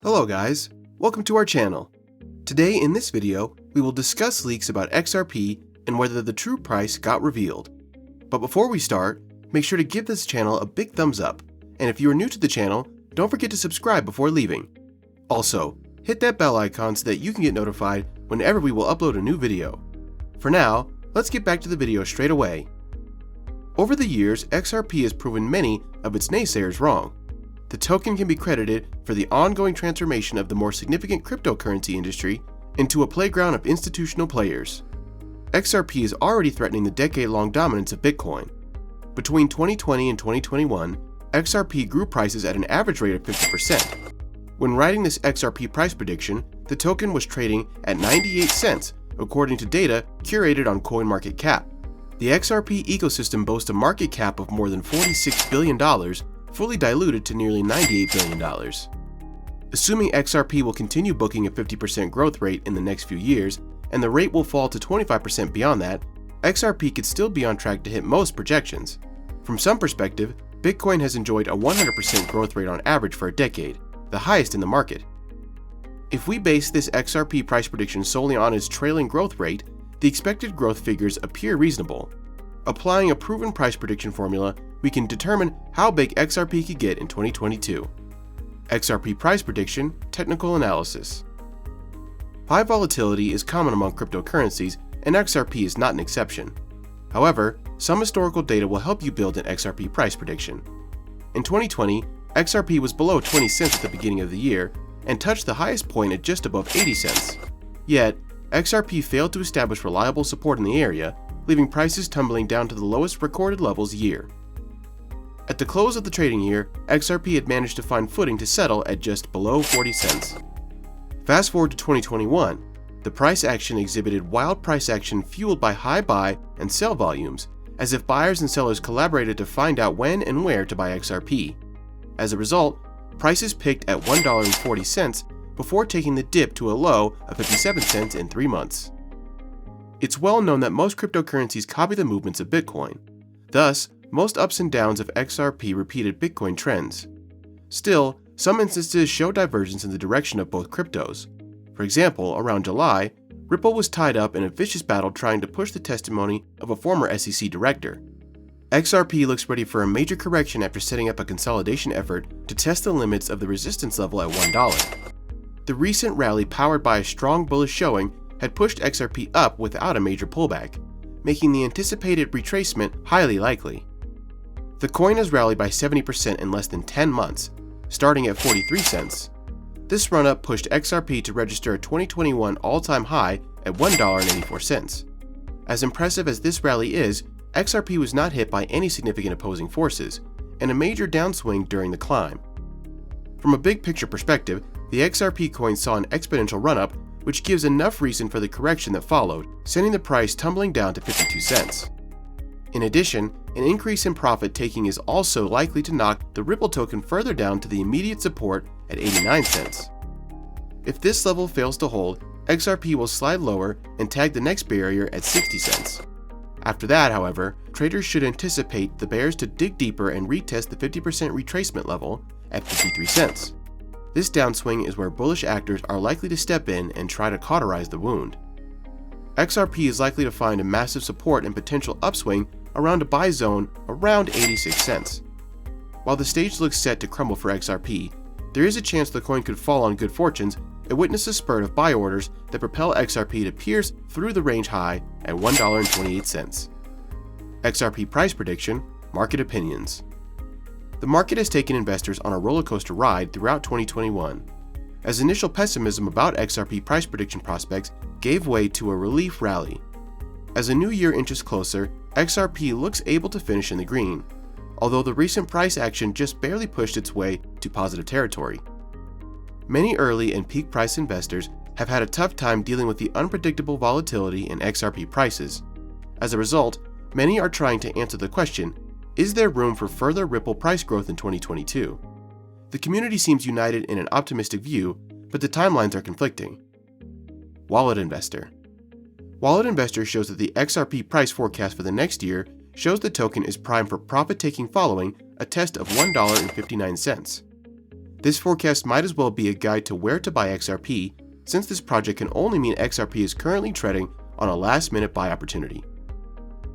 Hello guys, welcome to our channel. Today in this video, we will discuss leaks about XRP and whether the true price got revealed. But before we start, make sure to give this channel a big thumbs up, and if you are new to the channel, don't forget to subscribe before leaving. Also, hit that bell icon so that you can get notified whenever we will upload a new video. For now, let's get back to the video straight away. Over the years, XRP has proven many of its naysayers wrong. The token can be credited for the ongoing transformation of the more significant cryptocurrency industry into a playground of institutional players. XRP is already threatening the decade-long dominance of Bitcoin. Between 2020 and 2021, XRP grew prices at an average rate of 50%. When writing this XRP price prediction, the token was trading at 98 cents, according to data curated on CoinMarketCap. The XRP ecosystem boasts a market cap of more than $46 billion, fully diluted to nearly $98 billion. Assuming XRP will continue booking a 50% growth rate in the next few years, and the rate will fall to 25% beyond that, XRP could still be on track to hit most projections. From some perspective, Bitcoin has enjoyed a 100% growth rate on average for a decade, the highest in the market. If we base this XRP price prediction solely on its trailing growth rate, the expected growth figures appear reasonable. Applying a proven price prediction formula, we can determine how big XRP could get in 2022. XRP price prediction, technical analysis. High volatility is common among cryptocurrencies, and XRP is not an exception. However, some historical data will help you build an XRP price prediction. In 2020, XRP was below 20 cents at the beginning of the year and touched the highest point at just above 80 cents. Yet, XRP failed to establish reliable support in the area, leaving prices tumbling down to the lowest recorded levels year. At the close of the trading year, XRP had managed to find footing to settle at just below 40 cents. Fast forward to 2021, the price action exhibited wild price action fueled by high buy and sell volumes, as if buyers and sellers collaborated to find out when and where to buy XRP. As a result, prices peaked at $1.40 before taking the dip to a low of 57 cents in 3 months. It's well known that most cryptocurrencies copy the movements of Bitcoin. Thus, most ups and downs of XRP repeated Bitcoin trends. Still, some instances show divergence in the direction of both cryptos. For example, around July, Ripple was tied up in a vicious battle trying to push the testimony of a former SEC director. XRP looks ready for a major correction after setting up a consolidation effort to test the limits of the resistance level at $1. The recent rally, powered by a strong bullish showing, had pushed XRP up without a major pullback, making the anticipated retracement highly likely. The coin has rallied by 70% in less than 10 months, starting at 43 cents. This run-up pushed XRP to register a 2021 all-time high at $1.84. As impressive as this rally is, XRP was not hit by any significant opposing forces, and a major downswing during the climb. From a big picture perspective, the XRP coin saw an exponential run-up, which gives enough reason for the correction that followed, sending the price tumbling down to 52 cents. In addition, an increase in profit taking is also likely to knock the Ripple token further down to the immediate support at 89 cents. If this level fails to hold, XRP will slide lower and tag the next barrier at 60 cents. After that, however, traders should anticipate the bears to dig deeper and retest the 50% retracement level at 53 cents. This downswing is where bullish actors are likely to step in and try to cauterize the wound. XRP is likely to find a massive support and potential upswing around a buy zone around 86 cents. While the stage looks set to crumble for XRP, there is a chance the coin could fall on good fortunes and witness a spurt of buy orders that propel XRP to pierce through the range high at $1.28. XRP price prediction, market opinions. The market has taken investors on a roller coaster ride throughout 2021, as initial pessimism about XRP price prediction prospects gave way to a relief rally. As the new year inches closer, XRP looks able to finish in the green, although the recent price action just barely pushed its way to positive territory. Many early and peak price investors have had a tough time dealing with the unpredictable volatility in XRP prices. As a result, many are trying to answer the question, is there room for further Ripple price growth in 2022? The community seems united in an optimistic view, but the timelines are conflicting. Wallet Investor. Wallet Investor shows that the XRP price forecast for the next year shows the token is primed for profit-taking following a test of $1.59. This forecast might as well be a guide to where to buy XRP, since this project can only mean XRP is currently trading on a last-minute buy opportunity.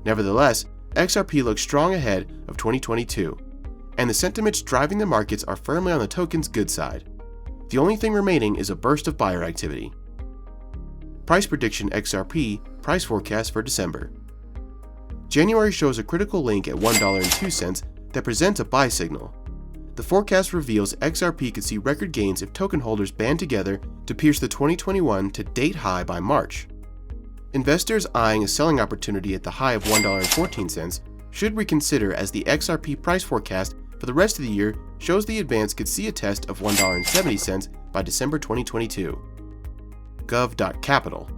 Nevertheless, XRP looks strong ahead of 2022, and the sentiments driving the markets are firmly on the token's good side. The only thing remaining is a burst of buyer activity. Price prediction XRP price forecast for December. January shows a critical link at $1.02 that presents a buy signal. The forecast reveals XRP could see record gains if token holders band together to pierce the 2021 to date high by March. Investors eyeing a selling opportunity at the high of $1.14 should reconsider, as the XRP price forecast for the rest of the year shows the advance could see a test of $1.70 by December 2022. Gov.Capital.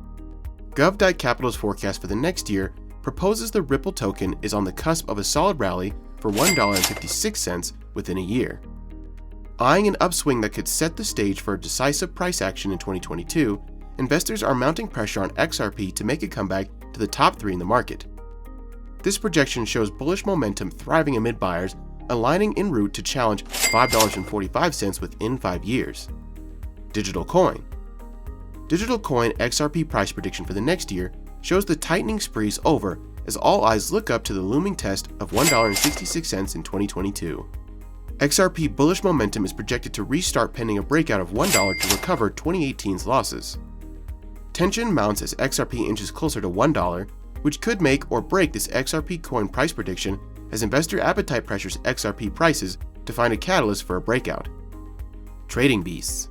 Gov.Capital's forecast for the next year proposes the Ripple token is on the cusp of a solid rally for $1.56 within a year. Eyeing an upswing that could set the stage for a decisive price action in 2022, investors are mounting pressure on XRP to make a comeback to the top 3 in the market. This projection shows bullish momentum thriving amid buyers, aligning en route to challenge $5.45 within 5 years. Digital Coin. Digital Coin XRP price prediction for the next year shows the tightening spree is over, as all eyes look up to the looming test of $1.66 in 2022. XRP bullish momentum is projected to restart pending a breakout of $1 to recover 2018's losses. Tension mounts as XRP inches closer to $1, which could make or break this XRP coin price prediction, as investor appetite pressures XRP prices to find a catalyst for a breakout. Trading Beasts.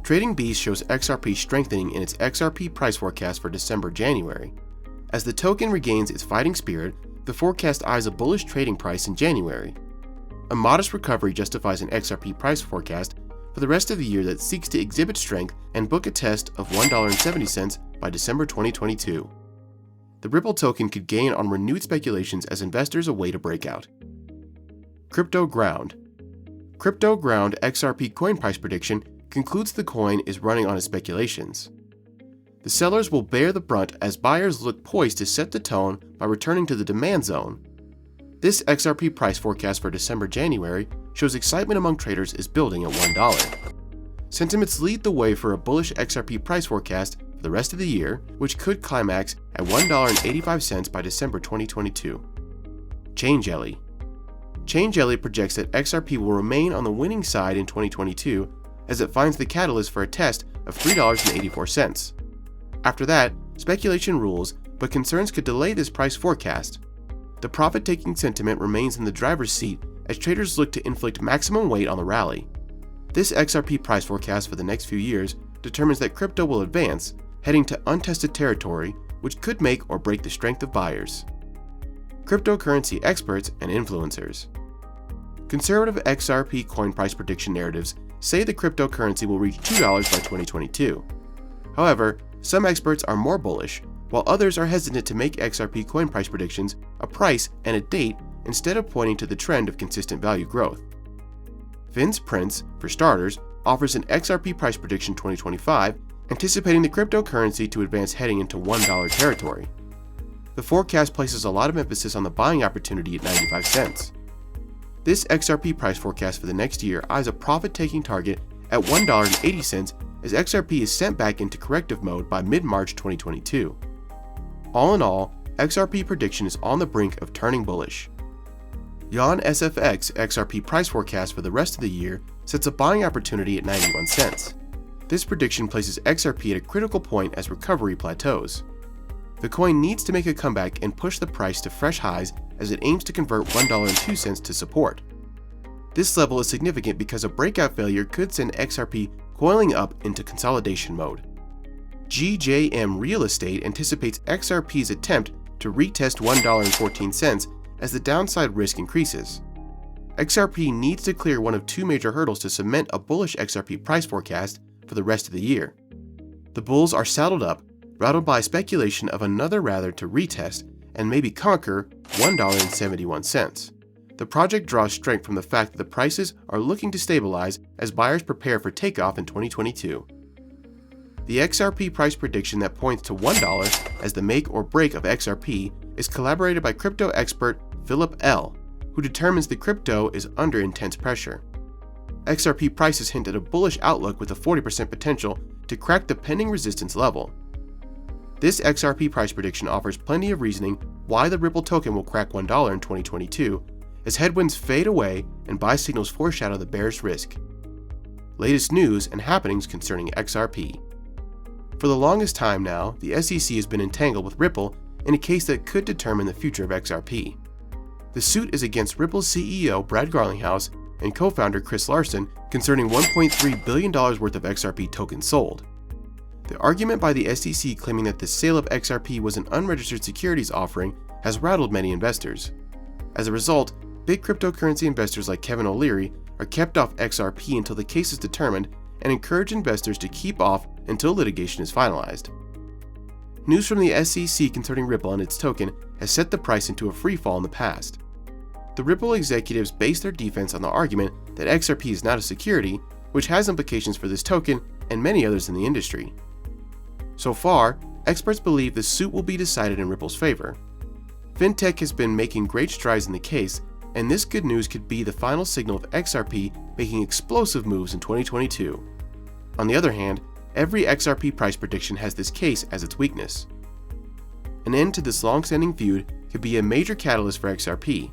Trading Beasts shows XRP strengthening in its XRP price forecast for December-January. As the token regains its fighting spirit, the forecast eyes a bullish trading price in January. A modest recovery justifies an XRP price forecast for the rest of the year that seeks to exhibit strength and book a test of $1.70 by December 2022. The Ripple token could gain on renewed speculations as investors await a breakout. Crypto Ground. Crypto Ground XRP coin price prediction concludes the coin is running on its speculations. The sellers will bear the brunt as buyers look poised to set the tone by returning to the demand zone. This XRP price forecast for December-January shows excitement among traders is building at $1. Sentiments lead the way for a bullish XRP price forecast for the rest of the year, which could climax at $1.85 by December 2022. Chain Jelly. Chain Jelly projects that XRP will remain on the winning side in 2022 as it finds the catalyst for a test of $3.84. After that, speculation rules, but concerns could delay this price forecast. The profit-taking sentiment remains in the driver's seat as traders look to inflict maximum weight on the rally. This XRP price forecast for the next few years determines that crypto will advance, heading to untested territory, which could make or break the strength of buyers. Cryptocurrency experts and influencers. Conservative XRP coin price prediction narratives say the cryptocurrency will reach $2 by 2022. However, some experts are more bullish, while others are hesitant to make XRP coin price predictions a price and a date instead of pointing to the trend of consistent value growth. Vince Prince, for starters, offers an XRP price prediction 2025, anticipating the cryptocurrency to advance heading into $1 territory. The forecast places a lot of emphasis on the buying opportunity at 95 cents. This XRP price forecast for the next year eyes a profit-taking target at $1.80 as XRP is sent back into corrective mode by mid-March 2022. All in all, XRP prediction is on the brink of turning bullish. Yon SFX XRP price forecast for the rest of the year sets a buying opportunity at 91 cents. This prediction places XRP at a critical point as recovery plateaus. The coin needs to make a comeback and push the price to fresh highs as it aims to convert $1.02 to support. This level is significant because a breakout failure could send XRP coiling up into consolidation mode. GJM Real Estate anticipates XRP's attempt to retest $1.14 as the downside risk increases. XRP needs to clear one of 2 major hurdles to cement a bullish XRP price forecast for the rest of the year. The bulls are saddled up, rattled by speculation of another rally to retest and maybe conquer $1.71. The project draws strength from the fact that the prices are looking to stabilize as buyers prepare for takeoff in 2022. The XRP price prediction that points to $1 as the make or break of XRP is collaborated by crypto expert Philip L., who determines the crypto is under intense pressure. XRP prices hint at a bullish outlook with a 40% potential to crack the pending resistance level. This XRP price prediction offers plenty of reasoning why the Ripple token will crack $1 in 2022, as headwinds fade away and buy signals foreshadow the bearish risk. Latest news and happenings concerning XRP. For the longest time now, the SEC has been entangled with Ripple in a case that could determine the future of XRP. The suit is against Ripple's CEO Brad Garlinghouse and co-founder Chris Larsen concerning $1.3 billion worth of XRP tokens sold. The argument by the SEC claiming that the sale of XRP was an unregistered securities offering has rattled many investors. As a result, big cryptocurrency investors like Kevin O'Leary are kept off XRP until the case is determined and encourage investors to keep off until litigation is finalized. News from the SEC concerning Ripple and its token has set the price into a free fall in the past. The Ripple executives base their defense on the argument that XRP is not a security, which has implications for this token and many others in the industry. So far, experts believe the suit will be decided in Ripple's favor. Fintech has been making great strides in the case, and this good news could be the final signal of XRP making explosive moves in 2022. On the other hand, every XRP price prediction has this case as its weakness. An end to this long-standing feud could be a major catalyst for XRP.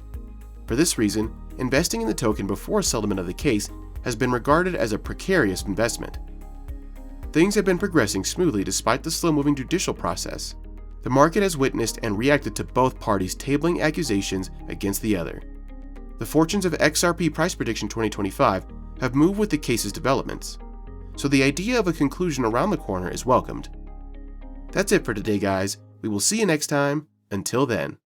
For this reason, investing in the token before settlement of the case has been regarded as a precarious investment. Things have been progressing smoothly despite the slow-moving judicial process. The market has witnessed and reacted to both parties tabling accusations against the other. The fortunes of XRP price prediction 2025 have moved with the case's developments, so the idea of a conclusion around the corner is welcomed. That's it for today, guys. We will see you next time. Until then.